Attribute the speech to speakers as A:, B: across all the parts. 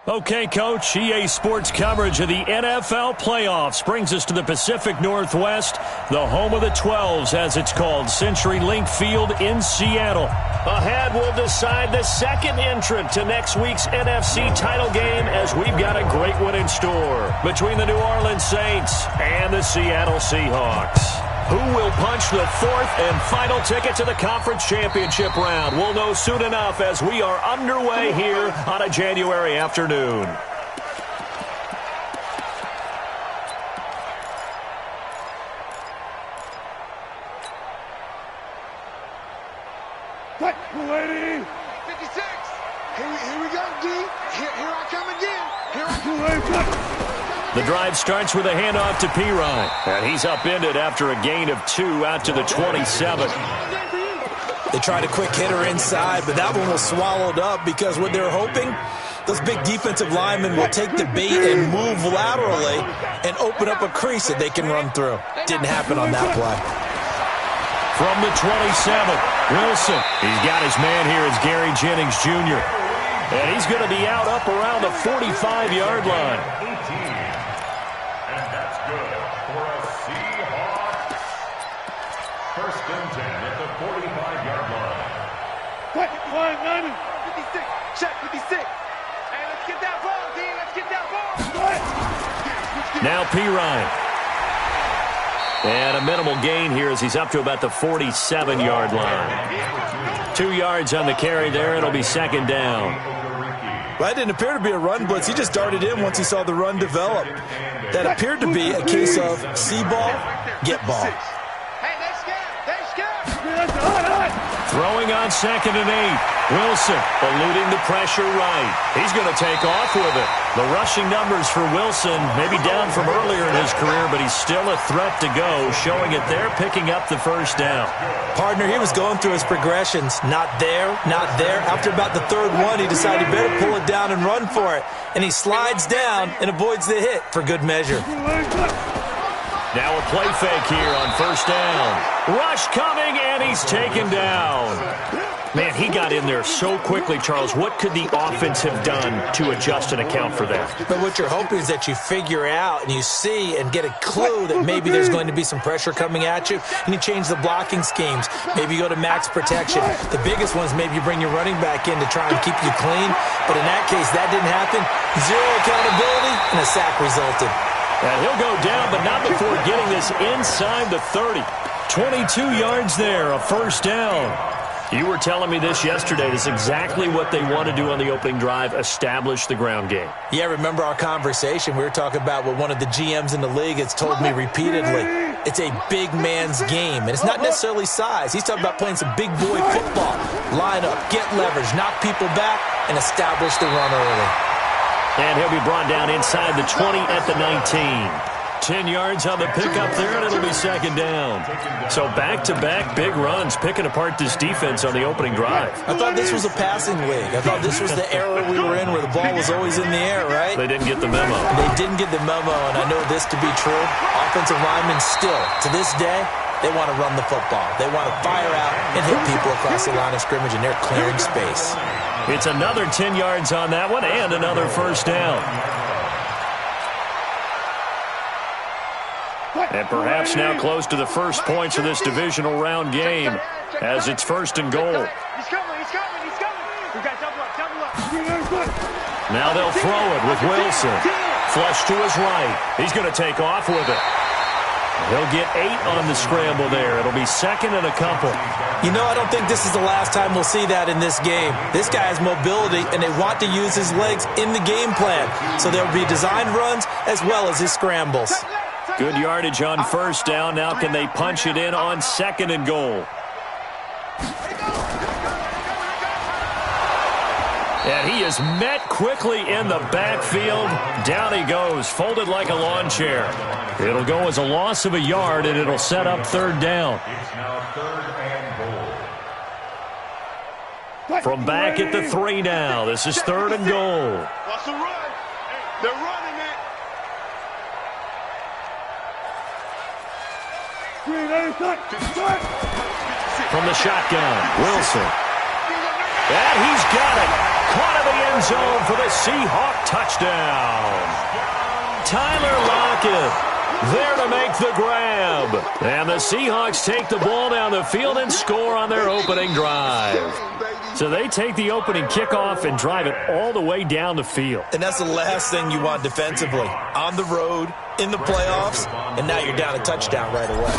A: Okay, Coach, EA Sports coverage of the NFL playoffs brings us to the Pacific Northwest, the home of the 12s, as it's called, CenturyLink Field in Seattle. Ahead, we'll decide the second entrant to next week's NFC title game, as we've got a great one in store between the New Orleans Saints and the Seattle Seahawks. Who will punch the fourth and final ticket to the conference championship round? We'll know soon enough as we are underway here on a January afternoon.
B: Ready? 56. Here we go, D. Here I come again. Here I come.
A: The drive starts with a handoff to Pirine. And he's upended after a gain of 2 out to the 27.
C: They tried a quick hitter inside, but that one was swallowed up because what they're hoping, those big defensive linemen will take the bait and move laterally and open up a crease that they can run through. Didn't happen on that play.
A: From the 27, Wilson. He's got his man here. It's Gary Jennings Jr. And he's going to be out up around the 45-yard line.
D: And that's good for a Seahawks. First and 10 at the 45-yard line.
B: What? 56. Check 56. Hey, let's get that ball, D. Let's get that ball.
A: Now Pirine. And a minimal gain here as he's up to about the 47-yard line. 2 yards on the carry there. It'll be second down.
C: Well, that didn't appear to be a run blitz. He just darted in once he saw the run develop. That appeared to be a case of see ball, get ball.
B: Hey, they scared.
A: Throwing on second and 8. Wilson eluding the pressure right. He's going to take off with it. The rushing numbers for Wilson may be down from earlier in his career, but he's still a threat to go, showing it there, picking up the first down.
C: Partner, he was going through his progressions. Not there, not there. After about the third one, he decided he better pull it down and run for it. And he slides down and avoids the hit for good measure.
A: Now a play fake here on first down. Rush coming, and he's taken down. Man, he got in there so quickly, Charles. What could the offense have done to adjust and account for that?
C: But what you're hoping is that you figure out and you see and get a clue that maybe there's going to be some pressure coming at you, and you change the blocking schemes. Maybe you go to max protection. The biggest one is maybe you bring your running back in to try and keep you clean. But in that case, that didn't happen. Zero accountability, and a sack resulted.
A: And he'll go down, but not before getting this inside the 30. 22 yards there, a first down. You were telling me this yesterday. This is exactly what they want to do on the opening drive, establish the ground game.
C: Yeah, remember our conversation. We were talking about what one of the GMs in the league has told me repeatedly. It's a big man's game, and it's not necessarily size. He's talking about playing some big boy football. Line up, get leverage, knock people back, and establish the run early.
A: And he'll be brought down inside the 20 at the 19. 10 yards on the pickup there, and it'll be second down. So back-to-back big runs, picking apart this defense on the opening drive.
C: I thought this was a passing league. I thought this was the era we were in where the ball was always in the air, right?
A: They didn't get the memo.
C: They didn't get the memo, and I know this to be true. Offensive linemen still, to this day, they want to run the football. They want to fire out and hit people across the line of scrimmage, and they're clearing space.
A: It's another 10 yards on that one and another first down. And perhaps now close to the first points of this divisional round game as it's first and goal.
B: He's coming. We got double up.
A: Now they'll throw it with Wilson. Flush to his right. He's going to take off with it. He'll get 8 on the scramble there. It'll be second and a couple.
C: You know, I don't think this is the last time we'll see that in this game. This guy has mobility, and they want to use his legs in the game plan. So there'll be designed runs as well as his scrambles.
A: Good yardage on first down. Now can they punch it in on second and goal? And he is met quickly in the backfield. Down he goes, folded like a lawn chair. It'll go as a loss of a yard, and it'll set up third down.
D: It's now third and goal.
A: From back at the 3 now. This is third and goal.
B: What's the run? They're running it.
A: From the shotgun, Wilson. And he's got it. Caught in the end zone for the Seahawk touchdown. Tyler Lockett there to make the grab. And the Seahawks take the ball down the field and score on their opening drive. So they take the opening kickoff and drive it all the way down the field.
C: And that's the last thing you want defensively. On the road, in the playoffs, and now you're down a touchdown right away.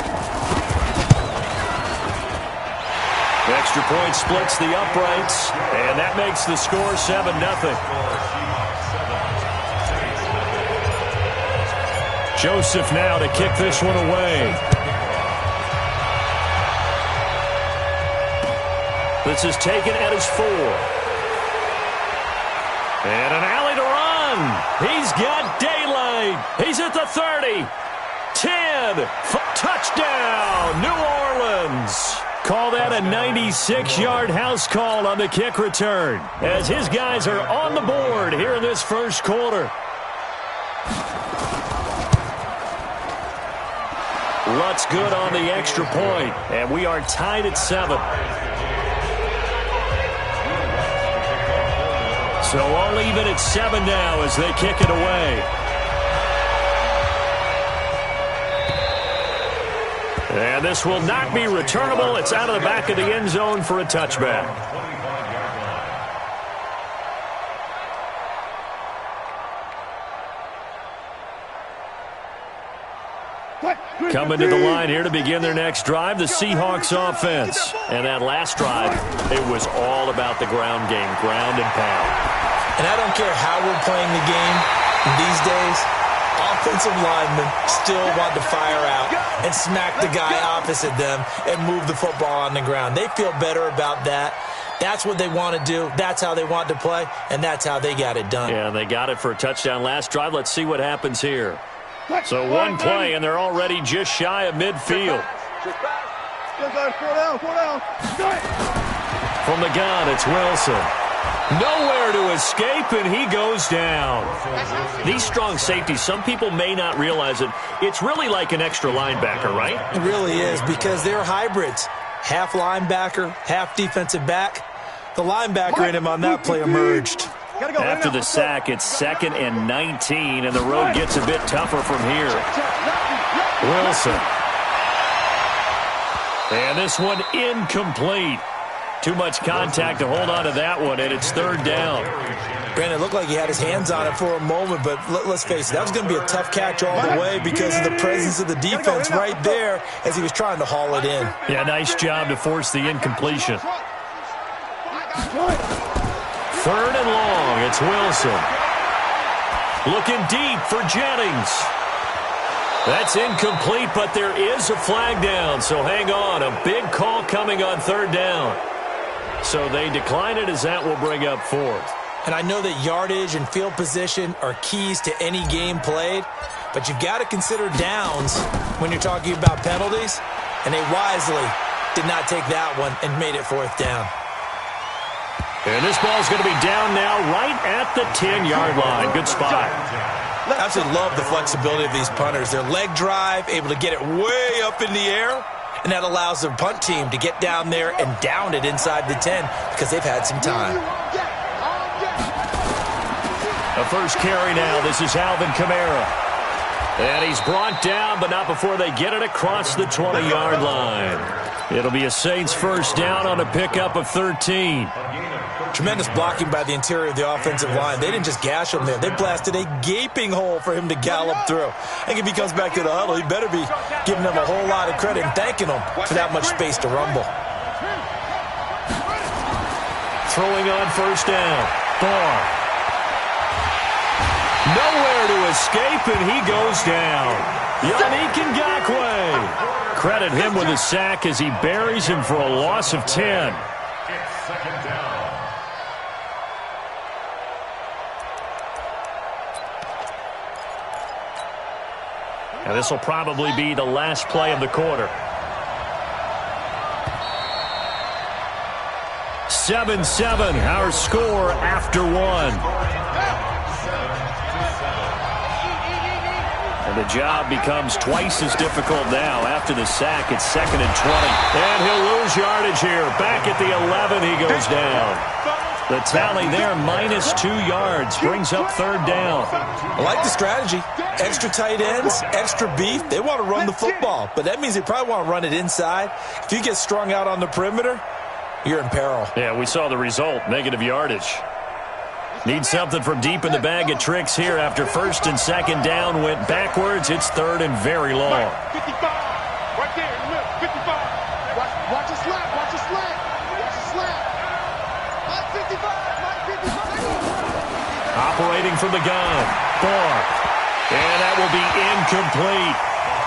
A: Extra point splits the uprights, and that makes the score 7-0. Joseph now to kick this one away. This is taken at his 4. And an alley to run. He's got daylight. He's at the 30. 10. Touchdown, New Orleans. Call that a 96-yard house call on the kick return, as his guys are on the board here in this first quarter. Lutt's good on the extra point, and we are tied at 7. So all even at 7 now as they kick it away. And this will not be returnable. It's out of the back of the end zone for a touchback. Coming to the line here to begin their next drive, the Seahawks offense. And that last drive, it was all about the ground game, ground and pound.
C: And I don't care how we're playing the game these days, offensive linemen still want to fire out and smack the guy opposite them and move the football on the ground. They feel better about that. That's what they want to do. That's how they want to play, and that's how they got it done.
A: Yeah, they got it for a touchdown last drive. Let's see what happens here. So one play, and they're already just shy of midfield. From the gun, it's Wilson. Nowhere to escape, and he goes down. These strong safeties, some people may not realize it. It's really like an extra linebacker, right?
C: It really is, because they're hybrids. Half linebacker, half defensive back. The linebacker in him on that play emerged.
A: After the sack, it's 2nd and 19, and the road gets a bit tougher from here. Wilson. And this one incomplete. Too much contact to hold on to that one, and it's 3rd down.
C: Granted, it looked like he had his hands on it for a moment, but let's face it, that was going to be a tough catch all the way because of the presence of the defense right there as he was trying to haul it in.
A: Yeah, nice job to force the incompletion. 3rd and long, it's Wilson. Looking deep for Jennings. That's incomplete, but there is a flag down, so hang on. A big call coming on 3rd down. So they decline it as that will bring up 4th.
C: And I know that yardage and field position are keys to any game played, but you've got to consider downs when you're talking about penalties, and they wisely did not take that one and made it 4th down.
A: And this ball's going to be down now right at the 10-yard line. Good spot.
C: I absolutely love the flexibility of these punters. Their leg drive, able to get it way up in the air, and that allows their punt team to get down there and down it inside the 10 because they've had some time.
A: The first carry now. This is Alvin Kamara. And he's brought down, but not before they get it across the 20-yard line. It'll be a Saints first down on a pickup of 13.
C: Tremendous blocking by the interior of the offensive line. They didn't just gash him there. They blasted a gaping hole for him to gallop through. I think if he comes back to the huddle, he better be giving them a whole lot of credit and thanking them for that much space to rumble.
A: Throwing on first down. Barr. Nowhere to escape, and he goes down. Yannick Ngakoue. Credit him with a sack as he buries him for a loss of 10.
D: It's 2nd down.
A: And this will probably be the last play of the quarter. 7-7, our score after 1. And the job becomes twice as difficult now. After the sack, it's 2nd and 20. And he'll lose yardage here. Back at the 11, he goes down. The tally there, -2 yards, brings up third down.
C: I like the strategy. Extra tight ends, extra beef. They want to run the football, but that means they probably want to run it inside. If you get strung out on the perimeter, you're in peril.
A: Yeah, we saw the result, negative yardage. Need something from deep in the bag of tricks here after first and second down went backwards. It's third and very long.
B: 55. Right there in the middle. 55. Watch the slap. Watch the slap. Watch the slap. My 55. My 55.
A: Operating from the gun. Barr. And that will be incomplete.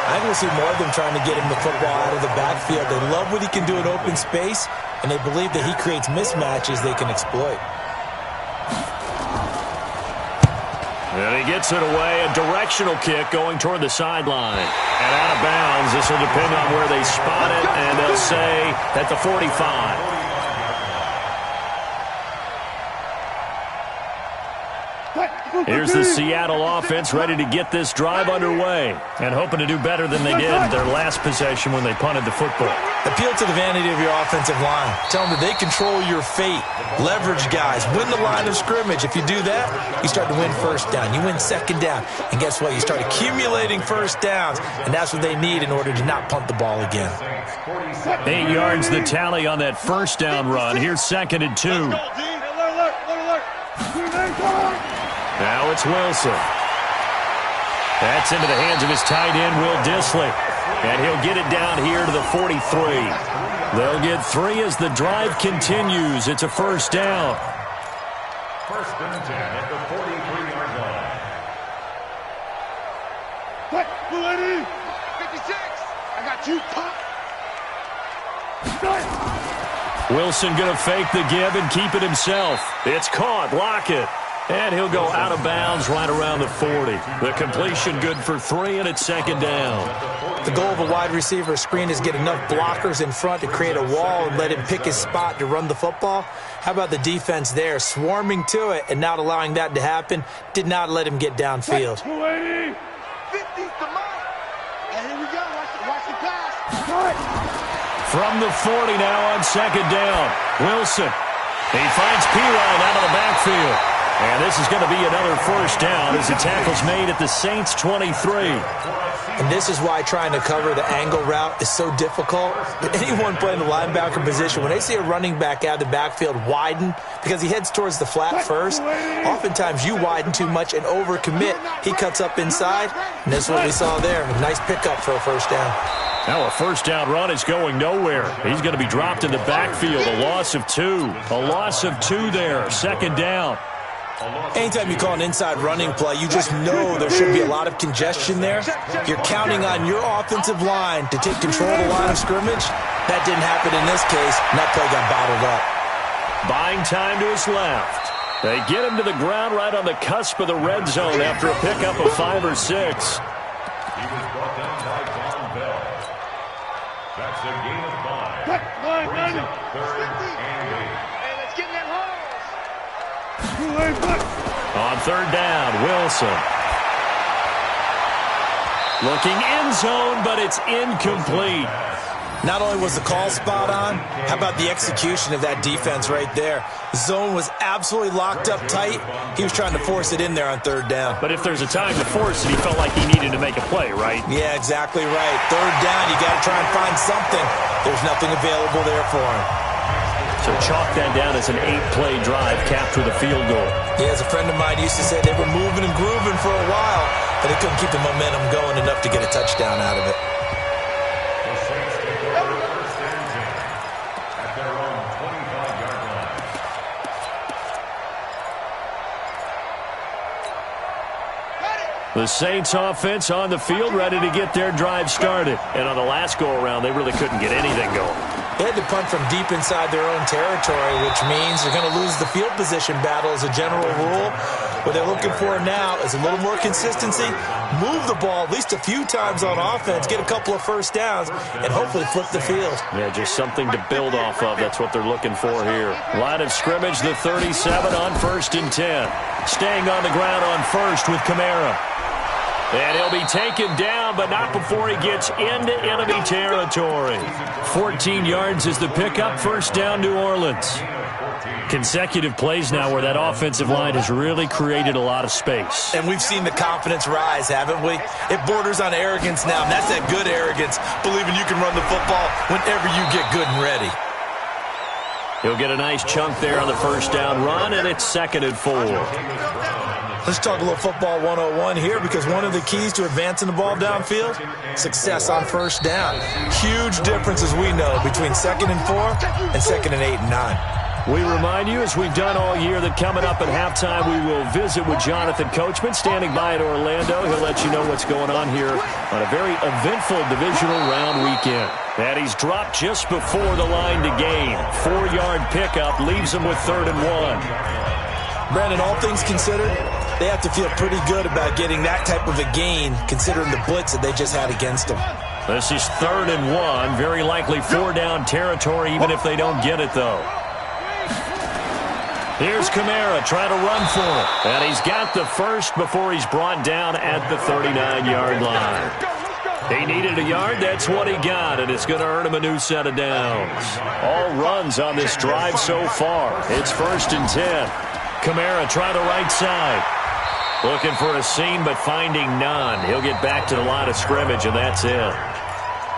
C: I think we'll see more of them trying to get him the football out of the backfield. They love what he can do in open space, and they believe that he creates mismatches they can exploit.
A: And he gets it away, a directional kick going toward the sideline. And out of bounds, this will depend on where they spot it, and they'll say at the 45. Here's the Seattle offense ready to get this drive underway and hoping to do better than they did their last possession when they punted the football.
C: Appeal to the vanity of your offensive line. Tell them that they control your fate. Leverage guys. Win the line of scrimmage. If you do that, you start to win first down. You win second down. And guess what? You start accumulating first downs, and that's what they need in order to not punt the ball again.
A: 8 yards the tally on that first down run. Here's second and 2. Now it's Wilson. That's into the hands of his tight end, Will Dissly. And he'll get it down here to the 43. They'll get 3 as the drive continues. It's a first down.
D: First and 10 at the 43-yard line.
B: What? 56. I got you, Pop.
A: Wilson going to fake the give and keep it himself. It's caught. Lockett. And he'll go out of bounds right around the 40. The completion good for 3, and it's second down.
C: The goal of a wide receiver screen is get enough blockers in front to create a wall and let him pick his spot to run the football. How about the defense there, swarming to it and not allowing that to happen? Did not let him get downfield.
B: 280. 50's the mark. And here we go. Watch the pass.
A: From the 40 now on second down. Wilson. He finds Pirine out of the backfield. And this is going to be another first down as the tackle's made at the Saints' 23.
C: And this is why trying to cover the angle route is so difficult. Anyone playing the linebacker position, when they see a running back out of the backfield widen, because he heads towards the flat first, oftentimes you widen too much and overcommit. He cuts up inside, and that's what we saw there. A nice pickup for a first down.
A: Now a first down run is going nowhere. He's going to be dropped in the backfield. A loss of 2. A loss of 2 there. Second down.
C: Anytime you call an inside running play, you just know there should be a lot of congestion there. You're counting on your offensive line to take control of the line of scrimmage. That didn't happen in this case, and that play got bottled up.
A: Buying time to his left. They get him to the ground right on the cusp of the red zone after a pickup of 5 or 6.
D: He was brought down by Von Bell. That's a gain of 5. Brings up third and 8.
B: And let's get in that hole.
A: On third down, Wilson. Looking end zone, but it's incomplete.
C: Not only was the call spot on, how about the execution of that defense right there? The zone was absolutely locked up tight. He was trying to force it in there on third down.
A: But if there's a time to force it, he felt like he needed to make a play, right?
C: Yeah, exactly right. Third down, you got to try and find something. There's nothing available there for him.
A: So chalk that down as an 8-play drive capped with a field goal.
C: Yeah, as a friend of mine used to say, they were moving and grooving for a while, but they couldn't keep the momentum going enough to get a touchdown out of it.
D: The Saints take over first and 10 at their own 25-yard line.
A: The Saints offense on the field ready to get their drive started. And on the last go-around, they really couldn't get anything going.
C: They had to punt from deep inside their own territory, which means they're going to lose the field position battle as a general rule. What they're looking for now is a little more consistency, move the ball at least a few times on offense, get a couple of first downs, and hopefully flip the field.
A: Yeah, just something to build off of. That's what they're looking for here. Line of scrimmage, the 37 on first and 10. Staying on the ground on first with Kamara. And he'll be taken down, but not before he gets into enemy territory. 14 yards is the pickup. First down, New Orleans. Consecutive plays now where that offensive line has really created a lot of space.
C: And we've seen the confidence rise, haven't we? It borders on arrogance now, and that's that good arrogance, believing you can run the football whenever you get good and ready.
A: He'll get a nice chunk there on the first down run, and it's 2nd and 4.
C: Let's talk a little football 101 here, because one of the keys to advancing the ball downfield, success on first down. Huge difference, as we know, between 2nd and 4 and 2nd and 8 and 9.
A: We remind you, as we've done all year, that coming up at halftime, we will visit with Jonathan Coachman, standing by at Orlando. He'll let you know what's going on here on a very eventful divisional round weekend. And he's dropped just before the line to gain. 4-yard pickup leaves him with 3rd and 1.
C: Brandon, all things considered, they have to feel pretty good about getting that type of a gain, considering the blitz that they just had against them.
A: This is 3rd and 1. Very likely 4-down territory, even if they don't get it, though. Here's Kamara trying to run for it. And he's got the first before he's brought down at the 39-yard line. He needed a yard. That's what he got, and it's going to earn him a new set of downs. All runs on this drive so far. It's 1st and 10. Kamara trying the right side. Looking for a seam, but finding none. He'll get back to the line of scrimmage, and that's it.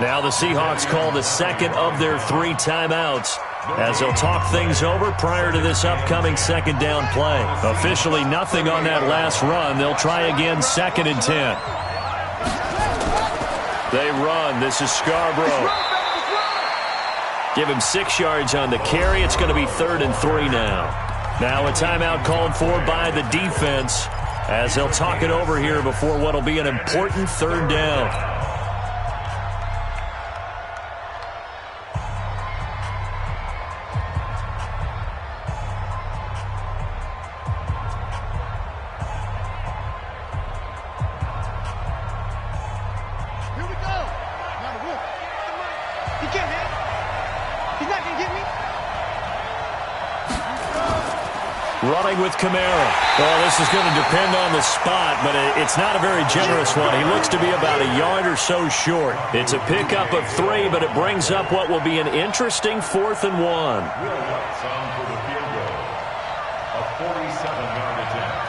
A: Now the Seahawks call the second of their 3 timeouts, as they'll talk things over prior to this upcoming 2nd down play. Officially nothing on that last run. They'll try again, 2nd and 10. They run. This is Scarborough. Give him 6 yards on the carry. It's going to be 3rd and 3 now. Now a timeout called for by the defense, as they'll talk it over here before what will be an important 3rd down. Running with Kamara. Well, this is going to depend on the spot, but it's not a very generous one. He looks to be about a yard or so short. It's a pickup of 3, but it brings up what will be an interesting 4th and 1.
D: Will Watson for the field goal. A 47-yard attempt.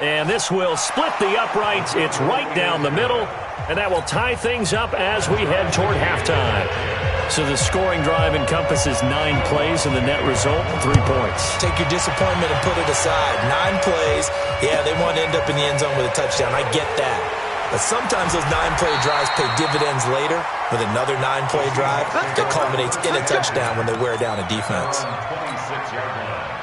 A: And this will split the uprights. It's right down the middle, and that will tie things up as we head toward halftime. So the scoring drive encompasses 9 plays, and the net result, 3 points.
C: Take your disappointment and put it aside. 9 plays. Yeah, they want to end up in the end zone with a touchdown. I get that. But sometimes those 9-play drives pay dividends later with another 9-play drive that culminates in a touchdown when they wear down a defense.
D: 26-yard line.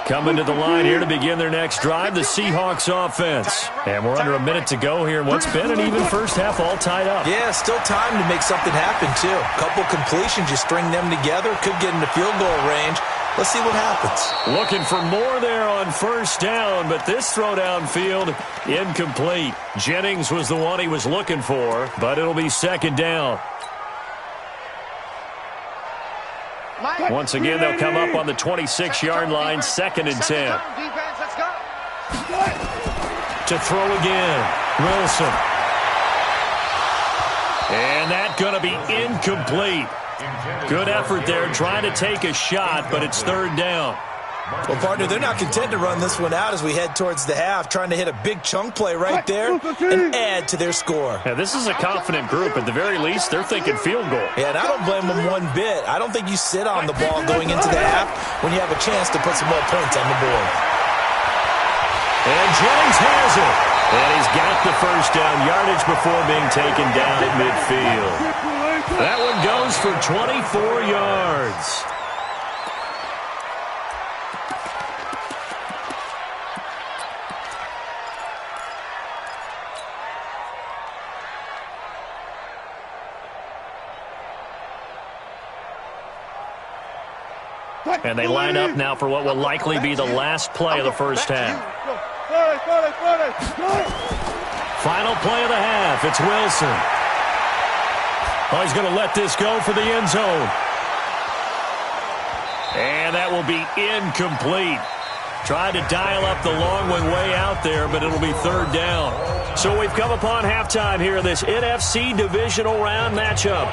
A: Coming to the line here to begin their next drive, the Seahawks offense. And we're under a minute to go here in what's been an even first half, all tied up.
C: Yeah, still time to make something happen, too. Couple completions, you string them together, could get into field goal range. Let's see what happens.
A: Looking for more there on first down, but this throw downfield, incomplete. Jennings was the one he was looking for, but it'll be 2nd down. Once again, they'll come up on the 26-yard line, 2nd and 10. To throw again, Wilson. And that's going to be incomplete. Good effort there, trying to take a shot, but it's 3rd down.
C: Well, partner, they're not content to run this one out as we head towards the half, trying to hit a big chunk play right there and add to their score.
A: Yeah, this is a confident group. At the very least, they're thinking field goal.
C: Yeah, and I don't blame them one bit. I don't think you sit on the ball going into the half when you have a chance to put some more points on the board.
A: And Jennings has it. And he's got the first down yardage before being taken down at midfield. That one goes for 24 yards. And they line up now for what will likely be the last play of the first half. Final play of the half. It's Wilson. Oh, he's going to let this go for the end zone. And that will be incomplete. Tried to dial up the long one way out there, but it'll be third down. So we've come upon halftime here in this NFC Divisional Round matchup.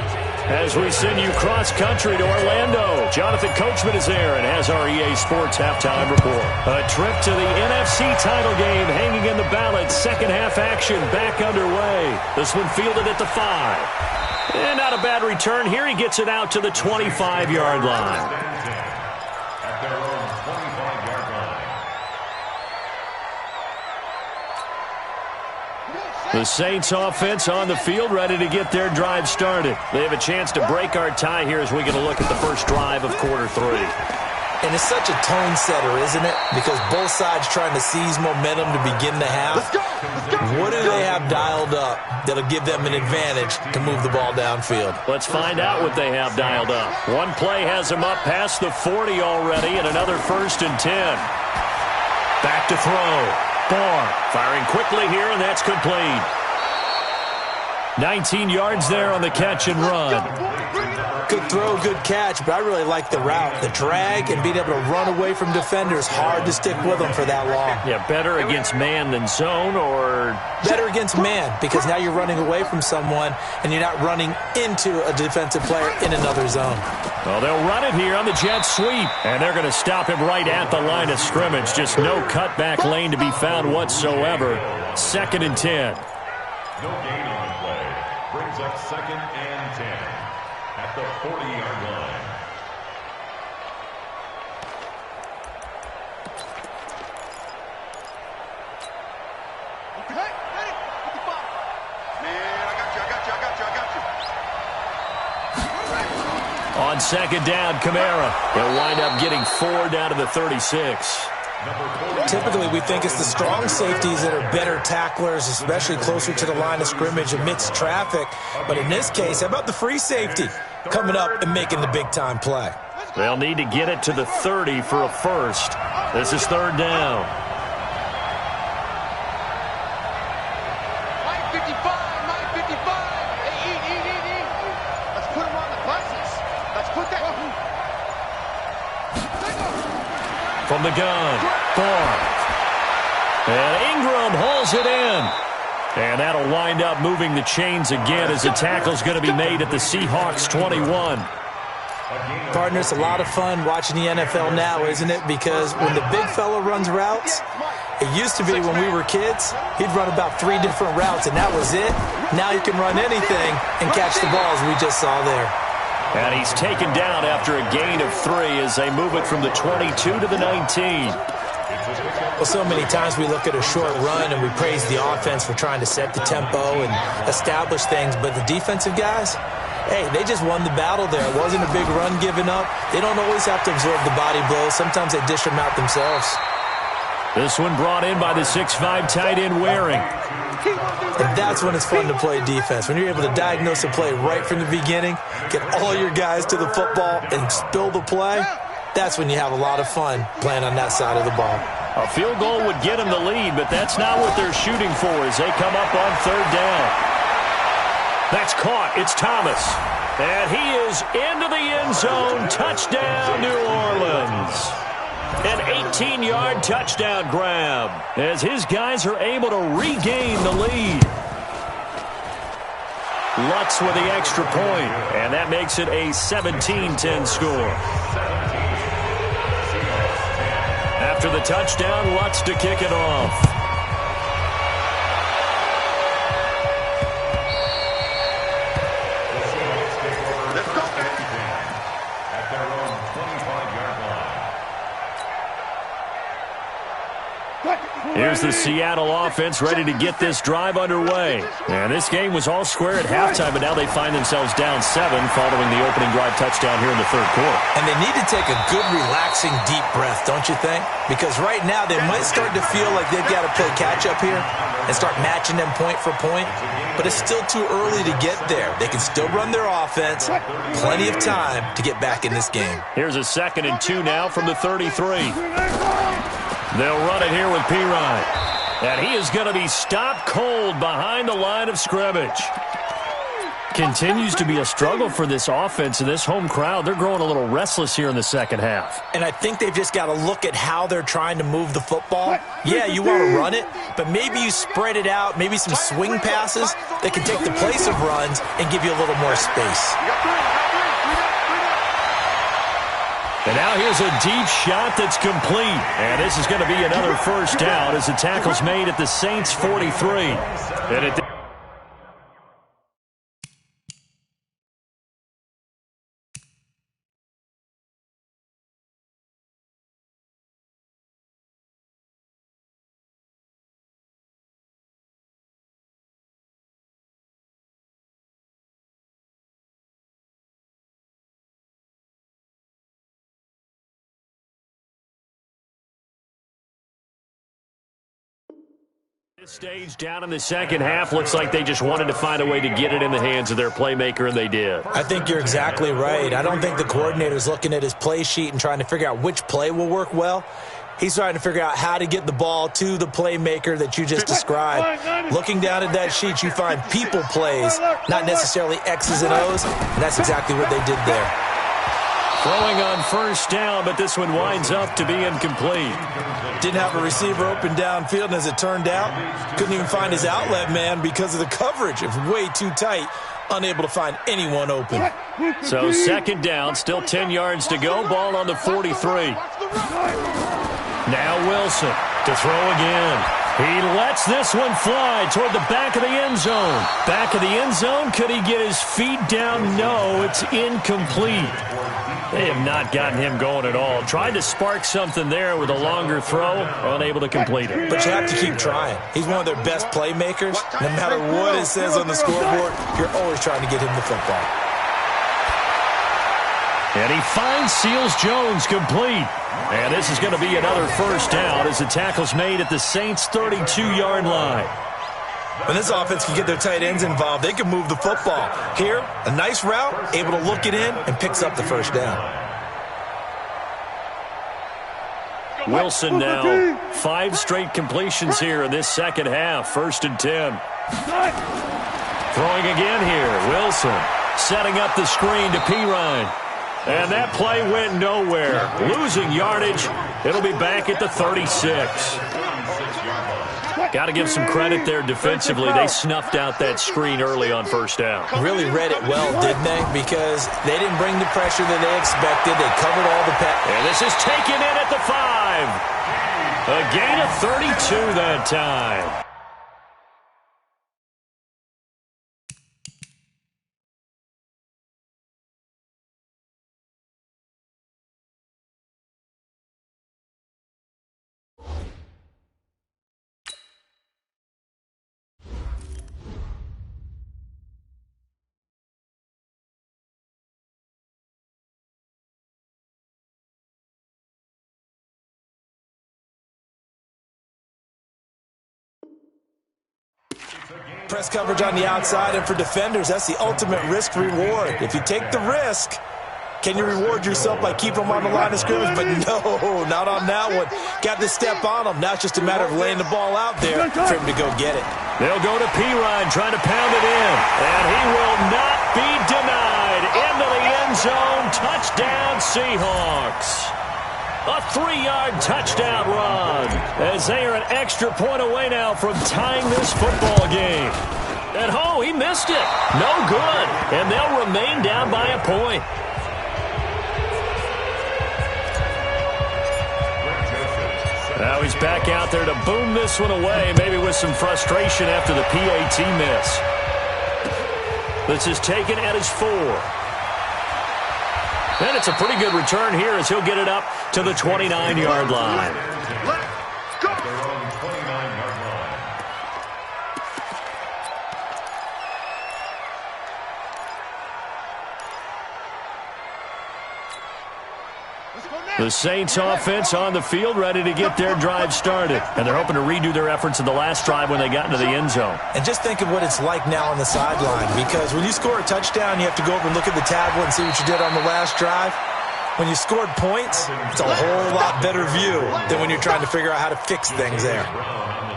A: As we send you cross-country to Orlando, Jonathan Coachman is there and has our EA Sports halftime report. A trip to the NFC title game hanging in the balance. Second half action back underway. This one fielded at the 5. And not a bad return here. He gets it out to the 25-yard line. The Saints offense on the field, ready to get their drive started. They have a chance to break our tie here as we get a look at the first drive of quarter 3.
C: And it's such a tone setter, isn't it? Because both sides trying to seize momentum to begin the half. What do they have dialed up that'll give them an advantage to move the ball downfield?
A: Let's find out what they have dialed up. One play has them up past the 40 already, and another 1st and 10. Back to throw. Barr firing quickly here, and that's complete. 19 yards there on the catch and run.
C: Good throw, good catch, but I really like the route. The drag and being able to run away from defenders, hard to stick with them for that long.
A: Yeah, better against man than zone, or?
C: Better against man, because now you're running away from someone and you're not running into a defensive player in another zone.
A: Well, they'll run it here on the jet sweep, and they're going to stop him right at the line of scrimmage. Just no cutback lane to be found whatsoever. 2nd and 10.
D: No gain on the play. Brings up 2nd and 10 at the 40-yard line.
B: Okay, ready? 55. Man, I got you.
A: On 2nd down, Kamara. They'll wind up getting 4 down to the 36.
C: Typically, we think it's the strong safeties that are better tacklers, especially closer to the line of scrimmage amidst traffic. But in this case, how about the free safety coming up and making the big-time play?
A: They'll need to get it to the 30 for a first. This is 3rd down.
B: Mike 55, Mike 55. Hey, eat. Let's put him on the buses. Let's put that.
A: From the gun, Barr. And Ingram hauls it in. And that'll wind up moving the chains again as the tackle's going to be made at the Seahawks 21.
C: Partner, it's a lot of fun watching the NFL now, isn't it? Because when the big fella runs routes, it used to be when we were kids, he'd run about 3 different routes, and that was it. Now you can run anything and catch the balls we just saw there.
A: And he's taken down after a gain of 3 as they move it from the 22 to the 19.
C: Well, so many times we look at a short run and we praise the offense for trying to set the tempo and establish things, but the defensive guys, hey, they just won the battle there. It wasn't a big run given up. They don't always have to absorb the body blows. Sometimes they dish them out themselves.
A: This one brought in by the 6'5" tight end Waring.
C: And that's when it's fun to play defense. When you're able to diagnose a play right from the beginning, get all your guys to the football and spill the play, that's when you have a lot of fun playing on that side of the ball.
A: A field goal would get them the lead, but that's not what they're shooting for as they come up on 3rd down. That's caught. It's Thomas. And he is into the end zone. Touchdown, New Orleans. An 18-yard touchdown grab as his guys are able to regain the lead. Lutz with the extra point, and that makes it a 17-10 score. After the touchdown, Lutz to kick it off. here's the Seattle offense ready to get this drive underway. And this game was all square at halftime, but now they find themselves down 7 following the opening drive touchdown here in the third quarter.
C: And they need to take a good, relaxing, deep breath, don't you think? Because right now they might start to feel like they've got to play catch-up here and start matching them point for point. But it's still too early to get there. They can still run their offense. Plenty of time to get back in this game.
A: Here's a 2nd and 2 now from the 33. They'll run it here with Pirine. And he is going to be stopped cold behind the line of scrimmage. Continues to be a struggle for this offense and this home crowd. They're growing a little restless here in the second half.
C: And I think they've just got to look at how they're trying to move the football. Yeah, you want to run it, but maybe you spread it out, maybe some swing passes that can take the place of runs and give you a little more space.
A: And now here's a deep shot that's complete. And this is going to be another first down as the tackle's made at the Saints 43. And it This stage down in the second half looks like they just wanted to find a way to get it in the hands of their playmaker, and they did.
C: I think you're exactly right. I don't think the coordinator's looking at his play sheet and trying to figure out which play will work well. He's trying to figure out how to get the ball to the playmaker that you just described. Looking down at that sheet, you find people plays, not necessarily X's and O's, and that's exactly what they did there.
A: Throwing on first down, but this one winds up to be incomplete.
C: Didn't have a receiver open downfield, and as it turned out, couldn't even find his outlet man because of the coverage. It was way too tight, unable to find anyone open.
A: So 2nd down, still 10 yards to go, ball on the 43. Now Wilson to throw again. He lets this one fly toward the back of the end zone. Back of the end zone, could he get his feet down? No, it's incomplete. They have not gotten him going at all. Tried to spark something there with a longer throw, unable to complete it.
C: But you have to keep trying. He's one of their best playmakers. No matter what it says on the scoreboard, you're always trying to get him the football.
A: And he finds Seals-Jones complete. And this is going to be another first down as the tackle's made at the Saints' 32-yard line.
C: When this offense can get their tight ends involved, they can move the football. Here, a nice route, able to look it in, and picks up the first down.
A: Wilson now, 5 straight completions here in this second half. 1st and 10. Throwing again here, Wilson. Setting up the screen to Pirine. And that play went nowhere. Losing yardage. It'll be back at the 36. Got to give some credit there defensively. They snuffed out that screen early on first down.
C: Really read it well, didn't they? Because they didn't bring the pressure that they expected. They covered all the pass.
A: And this is taken in at the 5. A gain of 32 that time.
C: Press coverage on the outside, and for defenders, that's the ultimate risk-reward. If you take the risk, can you reward yourself by keeping them on the line of scrimmage? But no, not on that one. Got to step on them. Now it's just a matter of laying the ball out there for him to go get it.
A: They'll go to Pirine, trying to pound it in. And he will not be denied. Into the end zone. Touchdown, Seahawks. A 3-yard touchdown run as they are an extra point away now from tying this football game. And he missed it. No good. And they'll remain down by a point. Now he's back out there to boom this one away, maybe with some frustration after the PAT miss. This is taken at his 4. And it's a pretty good return here as he'll get it up to the 29-yard line.
D: Let's go.
A: The Saints offense on the field, ready to get their drive started. And they're hoping to redo their efforts in the last drive when they got into the end zone.
C: And just think of what it's like now on the sideline, because when you score a touchdown, you have to go over and look at the tablet and see what you did on the last drive. When you scored points, it's a whole lot better view than when you're trying to figure out how to fix things there.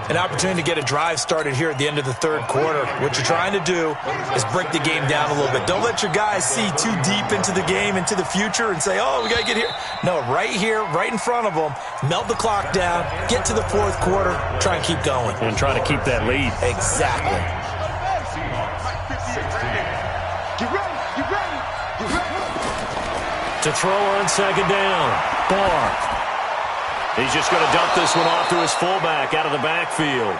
C: An opportunity to get a drive started here at the end of the third quarter. What you're trying to do is break the game down a little bit. Don't let your guys see too deep into the game, into the future, and say, oh, we got to get here. No, right here, right in front of them, melt the clock down, get to the fourth quarter, try and keep going.
A: And try to keep that lead.
C: Exactly.
B: Get ready, get ready, get ready.
A: To throw on second down. Barr. He's just going to dump this one off to his fullback out of the backfield.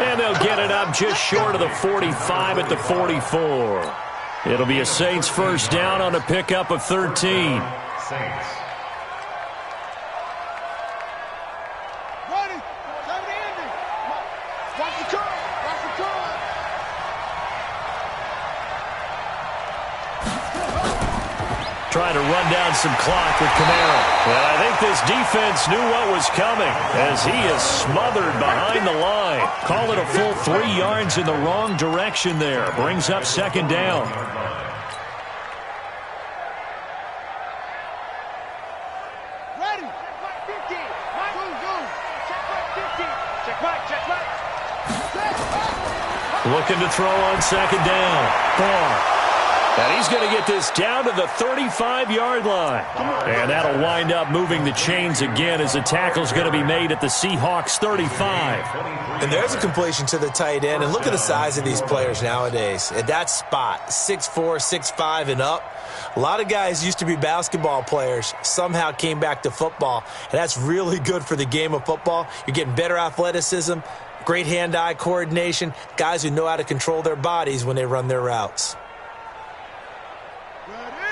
A: And they'll get it up just short of the 45 at the 44. It'll be a Saints first down on a pickup of 13.
B: Ready. Watch the curve. Watch the curve.
A: Trying to run down some clock with Camaro. And I think this defense knew what was coming as he is smothered behind the line. Call it a full 3 yards in the wrong direction there. Brings up second down.
B: Ready. Mike 50. Mike, go. Check Mike 50. Check Mike, check Mike.
A: Looking to throw on second down. Barr. And he's going to get this down to the 35-yard line. And that'll wind up moving the chains again as the tackle's going to be made at the Seahawks 35.
C: And there's a completion to the tight end. And look at the size of these players nowadays. At that spot, 6'4", 6'5", and up. A lot of guys used to be basketball players, somehow came back to football. And that's really good for the game of football. You're getting better athleticism, great hand-eye coordination, guys who know how to control their bodies when they run their routes.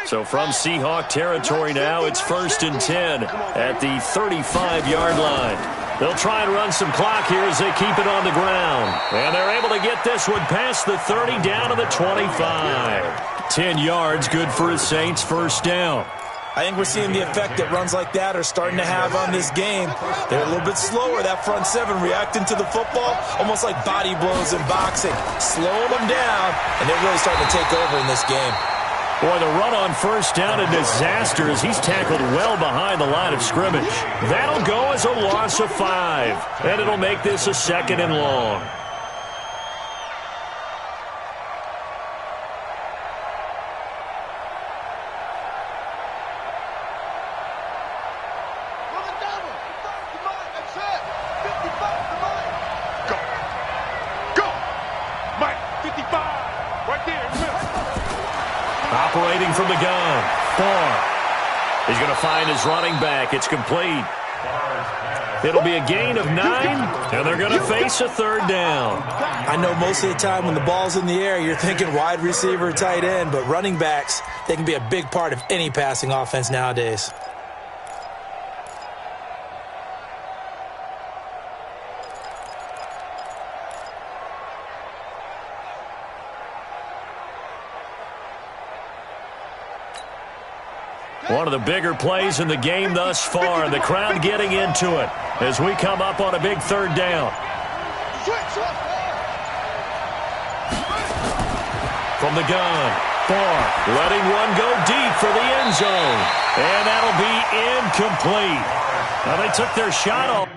A: So from Seahawk territory now, it's 1st and 10 at the 35-yard line. They'll try and run some clock here as they keep it on the ground. And they're able to get this one past the 30 down to the 25. 10 yards, good for a Saints first down.
C: I think we're seeing the effect that runs like that are starting to have on this game. They're a little bit slower, that front seven, reacting to the football, almost like body blows in boxing, slowing them down, and they're really starting to take over in this game.
A: Boy, the run on first down, a disaster as he's tackled well behind the line of scrimmage. That'll go as a loss of 5, and it'll make this a 2nd and long. Operating from the gun. Barr. He's going to find his running back. It's complete. It'll be a gain of 9, and they're going to face a 3rd down.
C: I know most of the time when the ball's in the air, you're thinking wide receiver, tight end, but running backs, they can be a big part of any passing offense nowadays.
A: One of the bigger plays in the game thus far. The crowd getting into it as we come up on a big 3rd down. From the gun, Barr letting one go deep for the end zone. And that'll be incomplete. Now they took their shot off.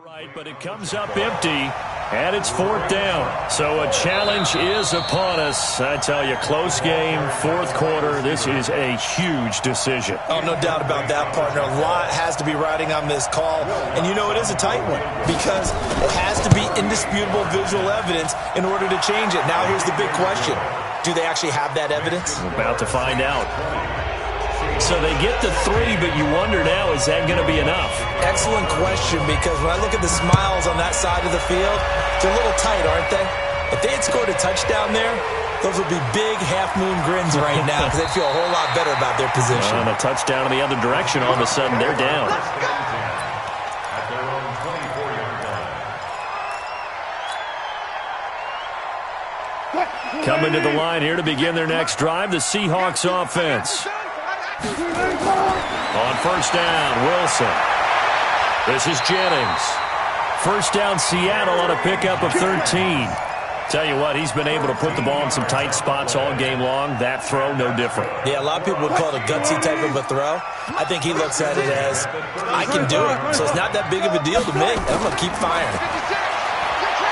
A: Right, but it comes up empty. And it's 4th down. So a challenge is upon us. I tell you, close game, 4th quarter. This is a huge decision.
C: Oh, no doubt about that, partner. A lot has to be riding on this call. And you know it is a tight one because it has to be indisputable visual evidence in order to change it. Now here's the big question. Do they actually have that evidence?
A: We're about to find out. So they get the 3, but you wonder now, is that going to be enough?
C: Excellent question, because when I look at the smiles on that side of the field, they're a little tight, aren't they? If they had scored a touchdown there, those would be big half-moon grins right now because they'd feel a whole lot better about their position.
A: And a touchdown in the other direction, all of a sudden they're down.
D: At their own 24-yard line.
A: Coming to the line here to begin their next drive, the Seahawks offense. On first down, Wilson. This is Jennings. First down, Seattle on a pickup of 13. Tell you what, he's been able to put the ball in some tight spots all game long. That throw, no different.
C: Yeah, a lot of people would call it a gutsy type of a throw. I think he looks at it as, I can do it. So it's not that big of a deal to me. I'm going to keep firing.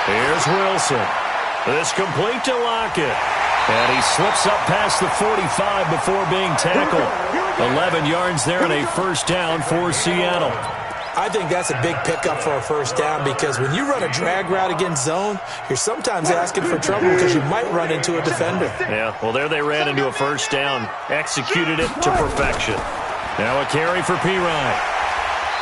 A: Here's Wilson. This complete to Lockett. And he slips up past the 45 before being tackled. 11 yards there and a first down for Seattle.
C: I think that's a big pickup for a first down because when you run a drag route against zone, you're sometimes asking for trouble because you might run into a defender.
A: Yeah, well, there they ran into a first down. Executed it to perfection. Now a carry for Pirine.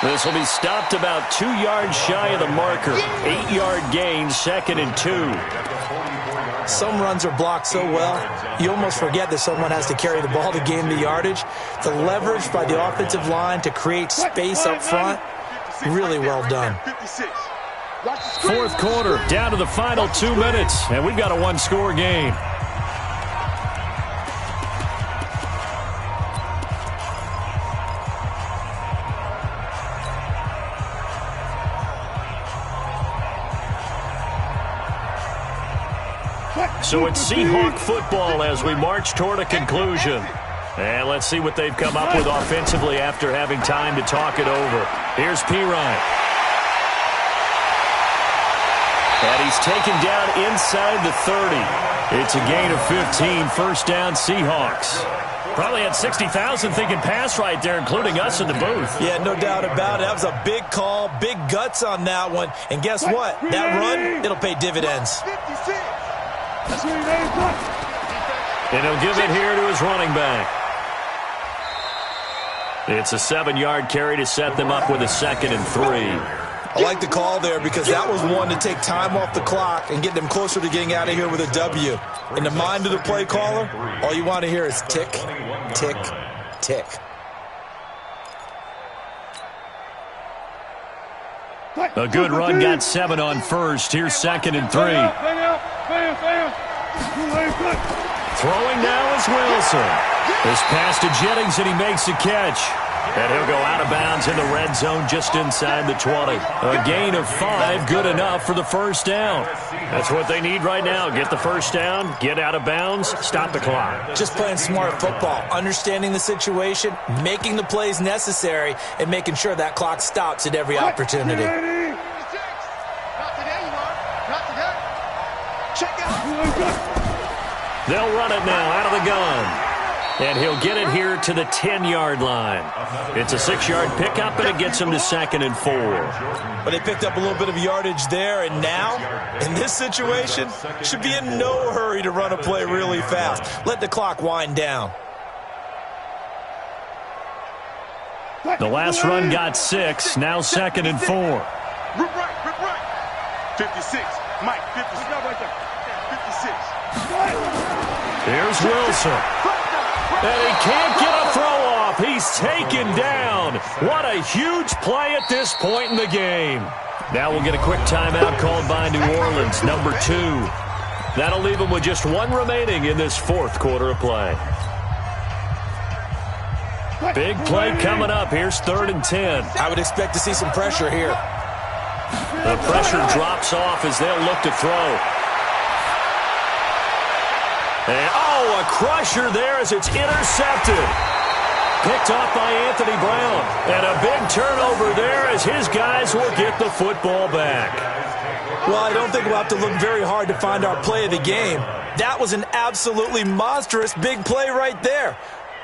A: This will be stopped about 2 yards shy of the marker. 8-yard gain, 2nd and 2.
C: Some runs are blocked so well, you almost forget that someone has to carry the ball to gain the yardage. The leverage by the offensive line to create space up front, really well done.
A: Fourth quarter, down to the final 2 minutes, and we've got a one-score game. So it's Seahawk football as we march toward a conclusion. And let's see what they've come up with offensively after having time to talk it over. Here's Pirine. And he's taken down inside the 30. It's a gain of 15, first down Seahawks. Probably had 60,000 thinking pass right there, including us in the booth.
C: Yeah, no doubt about it. That was a big call, big guts on that one. And guess what? That run, it'll pay dividends.
A: And he'll give it here to his running back. It's a 7-yard carry to set them up with a 2nd and 3.
C: I like the call there because that was one to take time off the clock and get them closer to getting out of here with a W. In the mind of the play caller, all you want to hear is tick, tick, tick.
A: A good run, got 7 on first. Here's 2nd and 3. Throwing now is Wilson. This pass to Jennings, and he makes the catch. And he'll go out of bounds in the red zone just inside the 20. A gain of 5, good enough for the first down. That's what they need right now. Get the first down, get out of bounds, stop the clock.
C: Just playing smart football, understanding the situation, making the plays necessary, and making sure that clock stops at every opportunity.
A: They'll run it now out of the gun. And he'll get it here to the 10-yard line. It's a 6-yard pickup, and it gets him to 2nd and 4.
C: But they picked up a little bit of yardage there, and now, in this situation, should be in no hurry to run a play really fast. Let the clock wind down.
A: The last run got 6, now 2nd and 4.
B: Rip right. 56. Mike, 56. 56.
A: Here's Wilson. And he can't get a throw off. He's taken down. What a huge play at this point in the game. Now we'll get a quick timeout called by New Orleans, number 2. That'll leave them with just 1 remaining in this fourth quarter of play. Big play coming up. Here's 3rd and 10.
C: I would expect to see some pressure here.
A: The pressure drops off as they'll look to throw. And, a crusher there as it's intercepted. Picked off by Anthony Brown. And a big turnover there as his guys will get the football back.
C: Well, I don't think we'll have to look very hard to find our play of the game. That was an absolutely monstrous big play right there.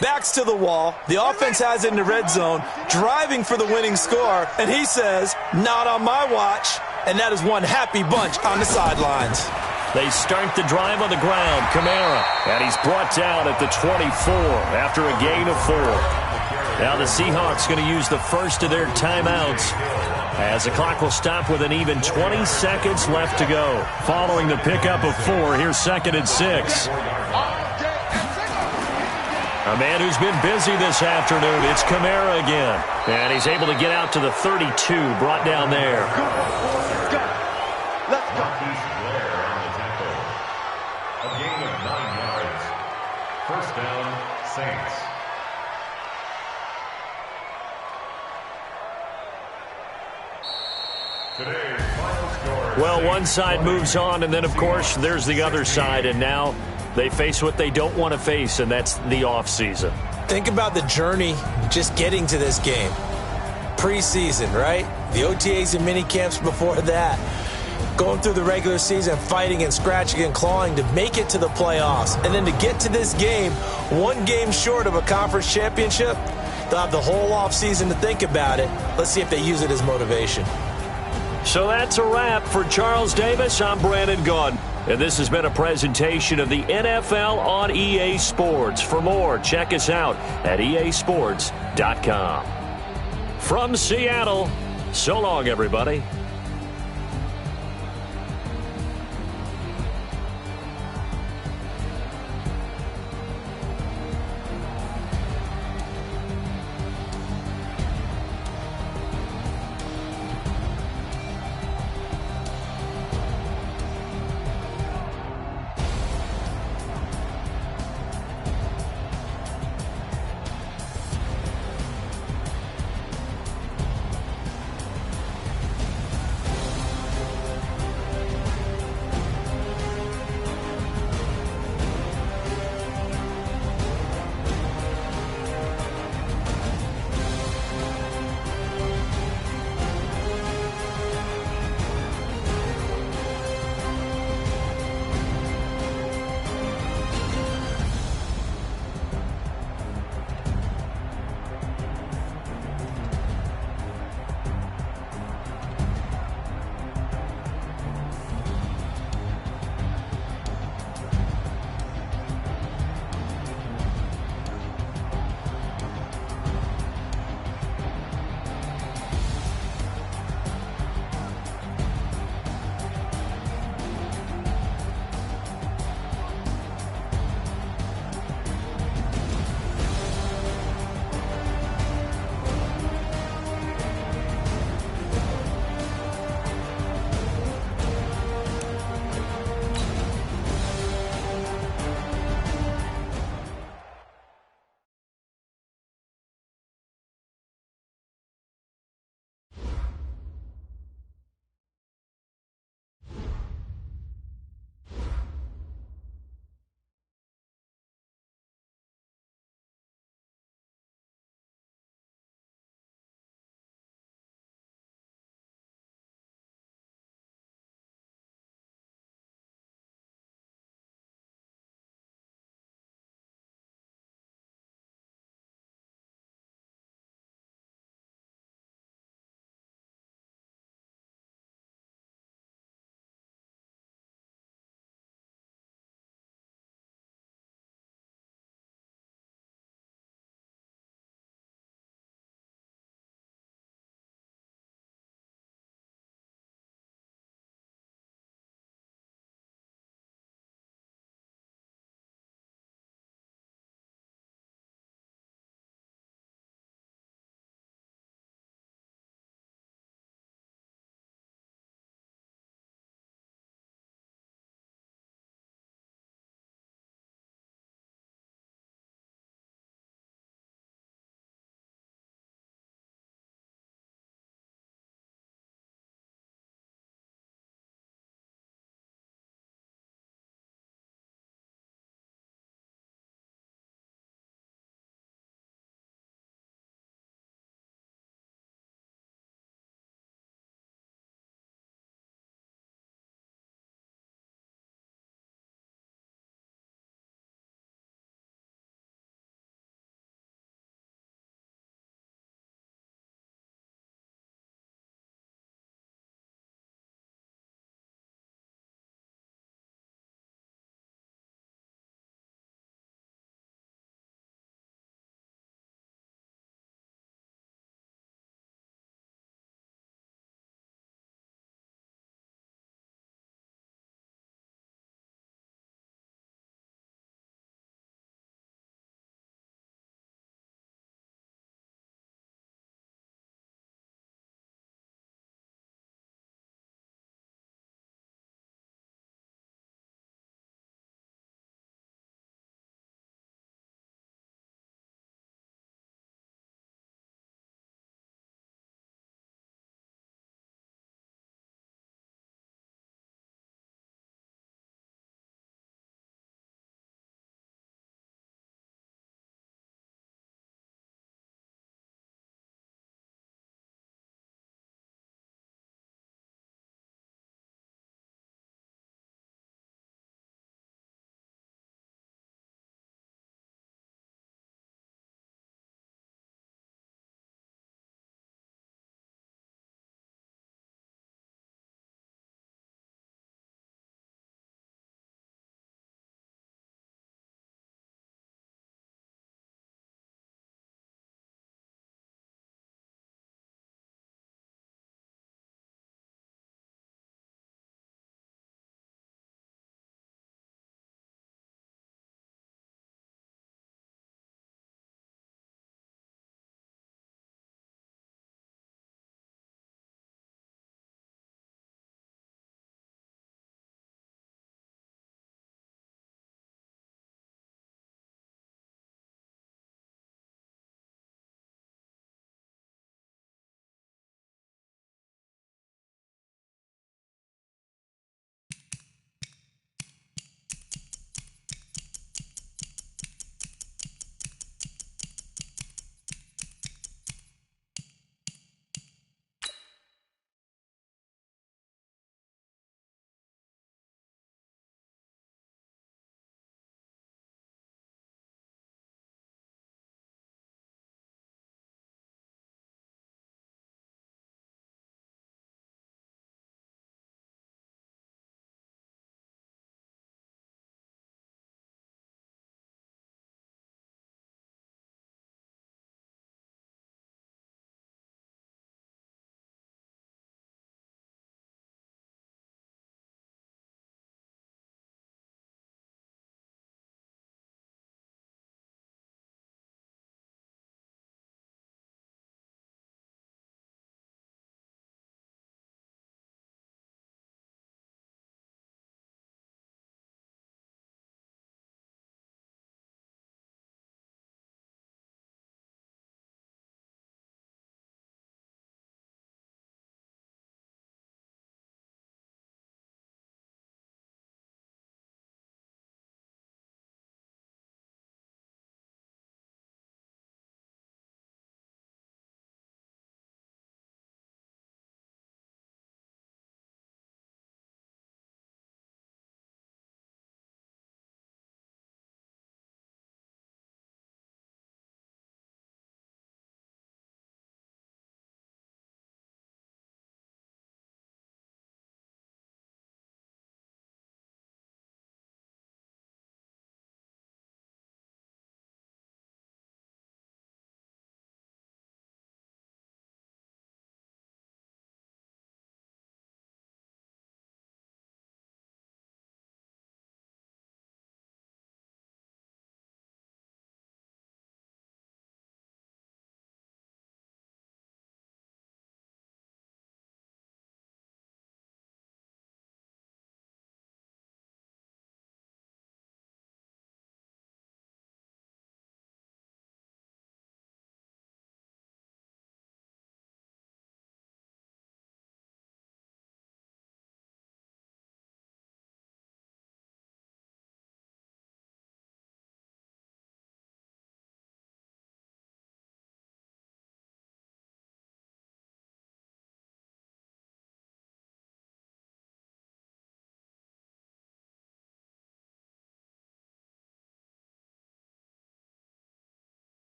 C: Backs to the wall. The offense has it in the red zone, driving for the winning score. And he says, not on my watch. And that is one happy bunch on the sidelines.
A: They start the drive on the ground. Kamara. And he's brought down at the 24 after a gain of 4. Now the Seahawks going to use the first of their timeouts as the clock will stop with an even 20 seconds left to go. Following the pickup of 4, here's 2nd and 6. A man who's been busy this afternoon. It's Kamara again. And he's able to get out to the 32, brought down there.
B: Let's go.
A: Well, one side moves on, and then, of course, there's the other side, and now they face what they don't want to face, and that's the offseason.
C: Think about the journey just getting to this game. Preseason, right? The OTAs and mini camps before that. Going through the regular season, fighting and scratching and clawing to make it to the playoffs. And then to get to this game, one game short of a conference championship, they'll have the whole offseason to think about it. Let's see if they use it as motivation.
A: So that's a wrap for Charles Davis. I'm Brandon Gaudin. And this has been a presentation of the NFL on EA Sports. For more, check us out at easports.com. From Seattle, so long, everybody.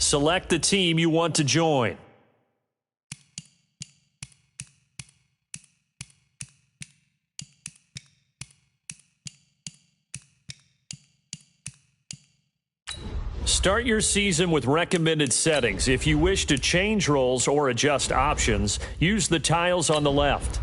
A: Select the team you want to join. Start your season with recommended settings. If you wish to change roles or adjust options, use the tiles on the left.